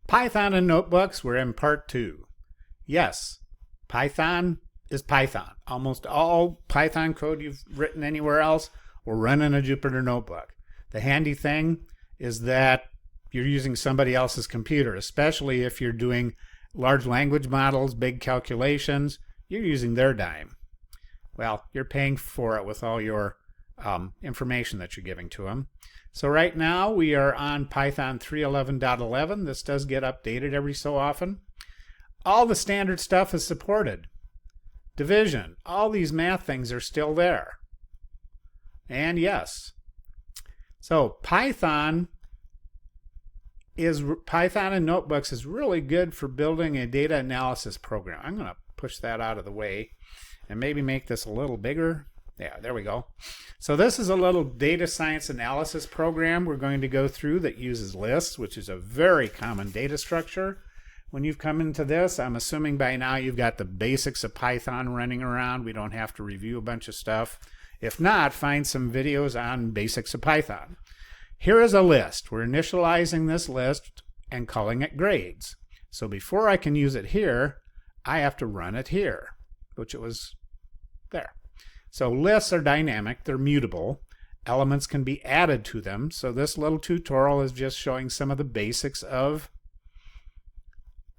Python and notebooks, we're in part 2. Yes, Python is Python. Almost all Python code you've written anywhere else will run in a Jupyter notebook. The handy thing is that you're using somebody else's computer, especially if you're doing large language models, big calculations, you're using their dime. Well, you're paying for it with all your information that you're giving to them. So right now we are on Python 3.11.11. This does get updated every so often. All the standard stuff is supported. Division, all these math things are still there. And yes. So Python and notebooks is really good for building a data analysis program. I'm going to push that out of the way and maybe make this a little bigger. Yeah, there we go. So this is a little data science analysis program we're going to go through that uses lists, which is a very common data structure. When you've come into this, I'm assuming by now you've got the basics of Python running around. We don't have to review a bunch of stuff. If not, find some videos on basics of Python. Here is a list. We're initializing this list and calling it grades. So before I can use it here, I have to run it here, which it was there. So lists are dynamic, they're mutable. Elements can be added to them. So this little tutorial is just showing some of the basics of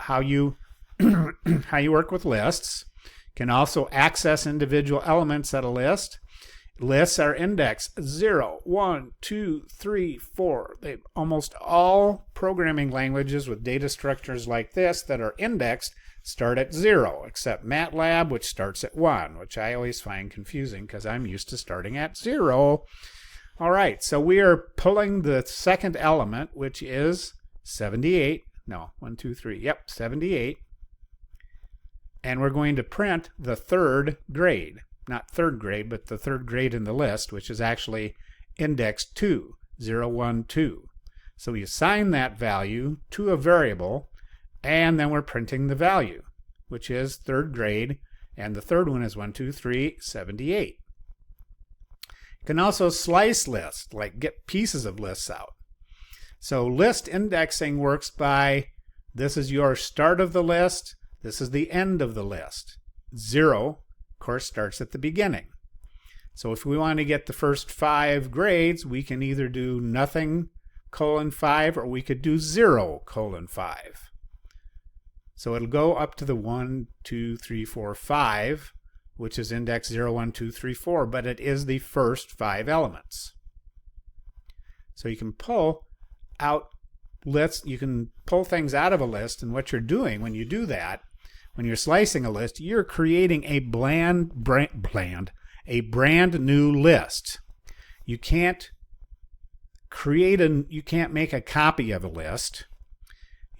how you work with lists. You can also access individual elements at a list. Lists are indexed 0, 1, 2, 3, 4. Almost all programming languages with data structures like this that are indexed start at 0, except MATLAB, which starts at 1, which I always find confusing because I'm used to starting at 0. All right, so we are pulling the second element, which is 78. No, 1, 2, 3. Yep, 78. And we're going to print the third grade. Not third grade, but the third grade in the list, which is actually index 2, 0, 1, 2. So we assign that value to a variable, and then we're printing the value, which is third grade, and the third one is 1, 2, 3, 78. You can also slice lists, like get pieces of lists out. So list indexing works by, this is your start of the list, this is the end of the list. 0, of course, starts at the beginning. So if we want to get the first 5 grades, we can either do nothing, 5, or we could do 0, 5. So it'll go up to the 1, 2, 3, 4, 5, which is index 0, 1, 2, 3, 4, but it is the first 5 elements. So you can pull out lists, you can pull things out of a list, and what you're doing when you do that, when you're slicing a list, you're creating a brand new list. You can't make a copy of a list.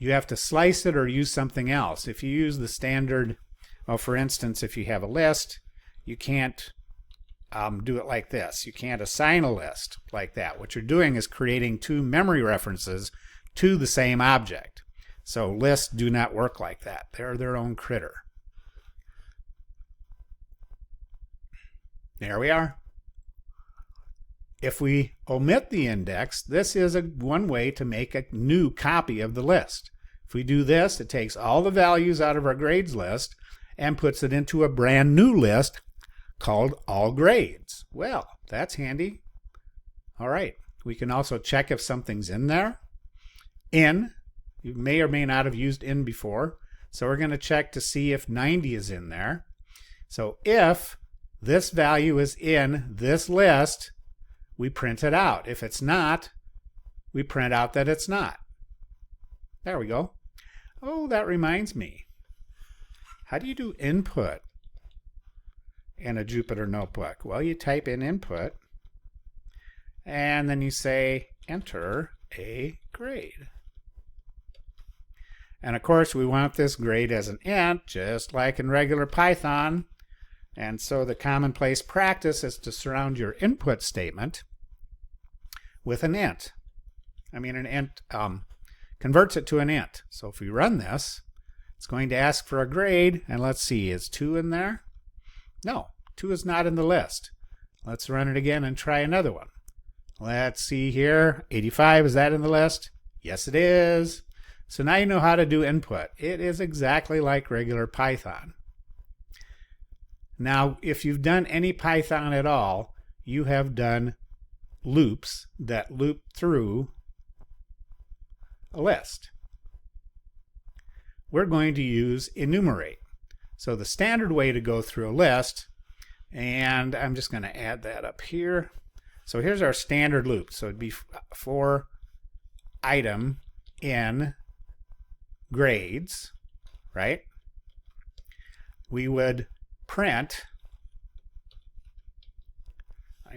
You have to slice it or use something else. If you use the standard, well, for instance, if you have a list, you can't do it like this. You can't assign a list like that. What you're doing is creating 2 memory references to the same object. So lists do not work like that. They're their own critter. There we are. If we omit the index, this is one way to make a new copy of the list. If we do this, it takes all the values out of our grades list and puts it into a brand new list called all grades. Well, that's handy. All right. We can also check if something's in there. You may or may not have used in before. So we're going to check to see if 90 is in there. So if this value is in this list, we print it out. If it's not, we print out that it's not. There we go. Oh, that reminds me. How do you do input in a Jupyter notebook? Well, you type in input, and then you say enter a grade. And of course, we want this grade as an int, just like in regular Python. And so the commonplace practice is to surround your input statement with an int. An int converts it to an int. So if we run this, it's going to ask for a grade. And let's see, is 2 in there? No, 2 is not in the list. Let's run it again and try another one. Let's see here, 85, is that in the list? Yes, it is. So now you know how to do input. It is exactly like regular Python. Now, if you've done any Python at all, you have done loops that loop through a list. We're going to use enumerate. So the standard way to go through a list, and I'm just going to add that up here. So here's our standard loop. So it'd be for item in grades, right? We would print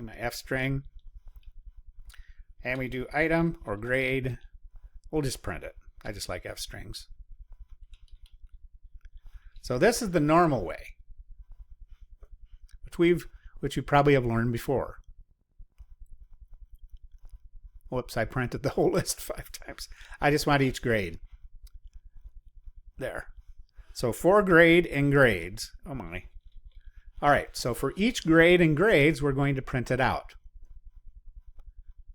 my F string, and we do item or grade. We'll just print it. I just like F strings. So this is the normal way, which you probably have learned before. Whoops, I printed the whole list 5 times. I just want each grade. There. So for grade and grades. Oh my. All right, so for each grade and grades, we're going to print it out.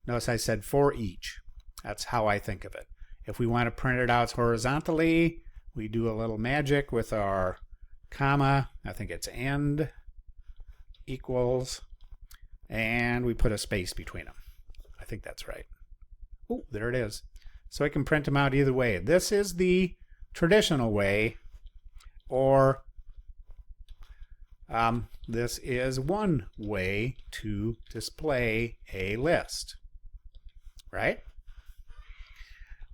Notice I said for each. That's how I think of it. If we want to print it out horizontally, we do a little magic with our comma. I think it's and equals, and we put a space between them. I think that's right. Oh, there it is. So I can print them out either way. This is the traditional way, or this is one way to display a list, right?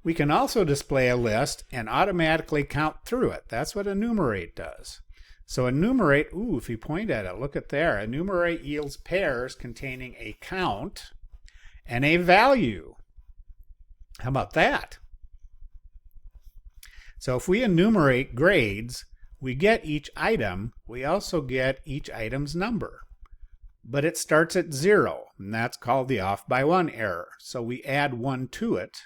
We can also display a list and automatically count through it. That's what enumerate does. So enumerate, if you point at it, look at there. Enumerate yields pairs containing a count and a value. How about that? So if we enumerate grades, we get each item. We also get each item's number. But it starts at 0, and that's called the off by 1 error. So we add 1 to it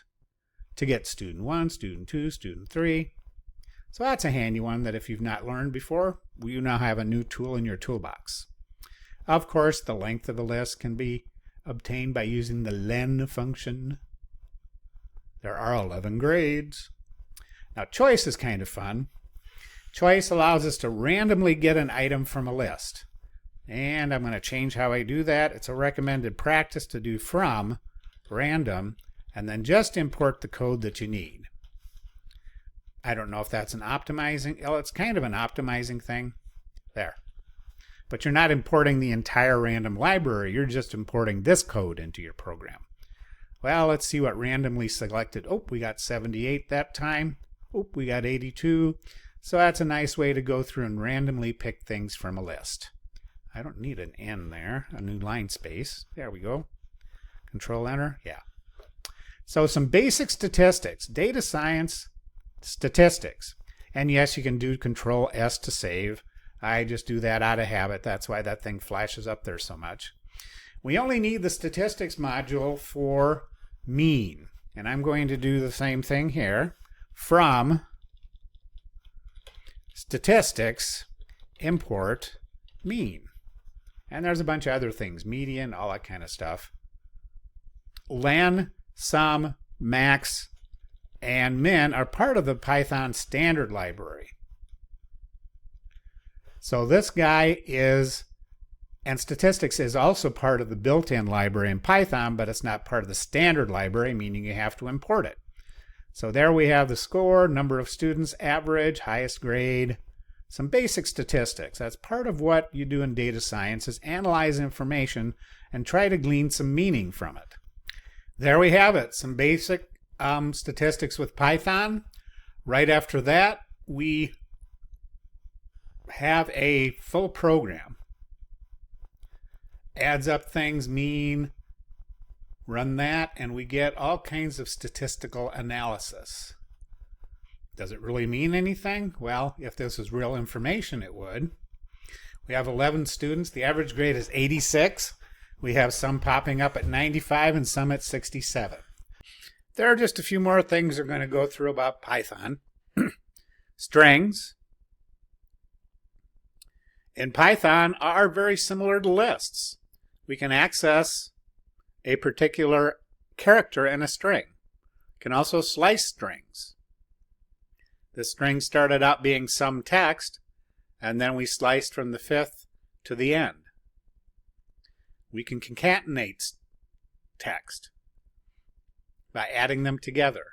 to get student 1, student 2, student 3. So that's a handy one that if you've not learned before, you now have a new tool in your toolbox. Of course, the length of the list can be obtained by using the len function. There are 11 grades. Now choice is kind of fun. Choice allows us to randomly get an item from a list. And I'm going to change how I do that. It's a recommended practice to do from random and then just import the code that you need. I don't know if that's an optimizing, well, it's kind of an optimizing thing. There. But you're not importing the entire random library, you're just importing this code into your program. Well, let's see what randomly selected. Oh, we got 78 that time. Oh, we got 82. So that's a nice way to go through and randomly pick things from a list. I don't need an N there, a new line space. There we go. Control Enter, yeah. So some basic statistics, data science statistics. And yes, you can do Control S to save. I just do that out of habit. That's why that thing flashes up there so much. We only need the statistics module for mean. And I'm going to do the same thing here. From statistics, import mean. And there's a bunch of other things, median, all that kind of stuff. Len, sum, max, and min are part of the Python standard library. So this guy is, and statistics is also part of the built-in library in Python, but it's not part of the standard library, meaning you have to import it. So there we have the score, number of students, average, highest grade, some basic statistics. That's part of what you do in data science, is analyze information and try to glean some meaning from it. There we have it, some basic statistics with Python. Right after that, we have a full program. Adds up things, mean, run that, and we get all kinds of statistical analysis. Does it really mean anything? Well, if this was real information, it would. We have 11 students. The average grade is 86. We have some popping up at 95 and some at 67. There are just a few more things we're going to go through about Python. Strings in Python are very similar to lists. We can access a particular character in a string. We can also slice strings. The string started out being some text, and then we sliced from the fifth to the end. We can concatenate text by adding them together.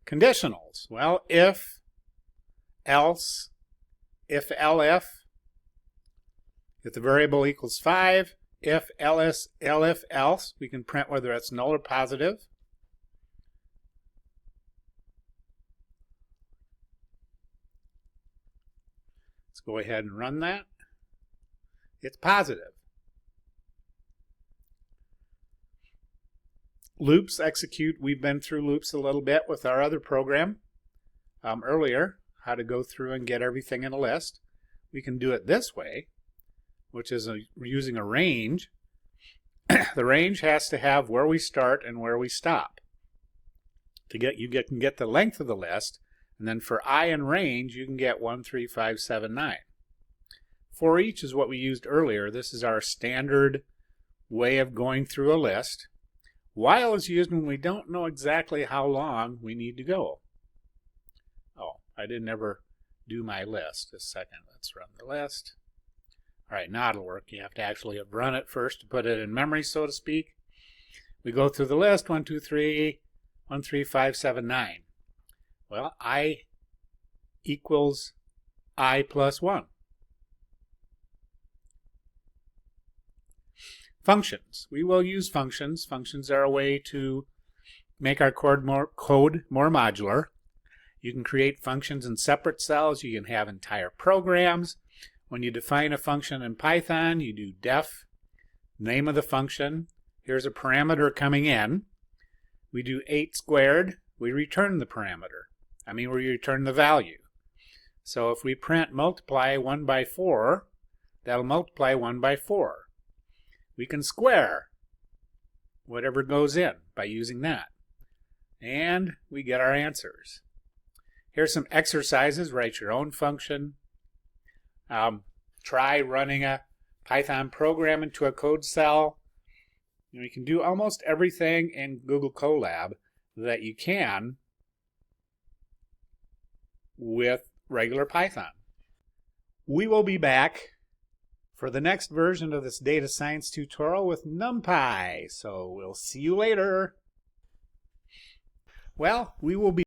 Conditionals. Well, if, else, if elif, if the variable equals 5, if else, elif else, we can print whether it's null or positive. Let's go ahead and run that. It's positive. Loops execute. We've been through loops a little bit with our other program earlier, how to go through and get everything in a list. We can do it this way, which is using a range. The range has to have where we start and where we stop. To get you can get the length of the list, and then for I in range you can get 1, 3, 5, 7, 9. For each is what we used earlier. This is our standard way of going through a list. While is used when we don't know exactly how long we need to go. Oh, I didn't ever do my list. A second, let's run the list. All right, now it'll work. You have to actually have run it first to put it in memory, so to speak. We go through the list, 1, 2, 3, 1, 3, 5, 7, 9. Well, I equals I plus 1. Functions. We will use functions. Functions are a way to make our code more modular. You can create functions in separate cells. You can have entire programs. When you define a function in Python, you do def, name of the function. Here's a parameter coming in. We do 8 squared. We return the parameter. We return the value. So if we print multiply 1 by 4, that'll multiply 1 by 4. We can square whatever goes in by using that. And we get our answers. Here's some exercises. Write your own function. Try running a Python program into a code cell. You can do almost everything in Google Colab that you can with regular Python. We will be back for the next version of this data science tutorial with NumPy. So we'll see you later. Well, we will be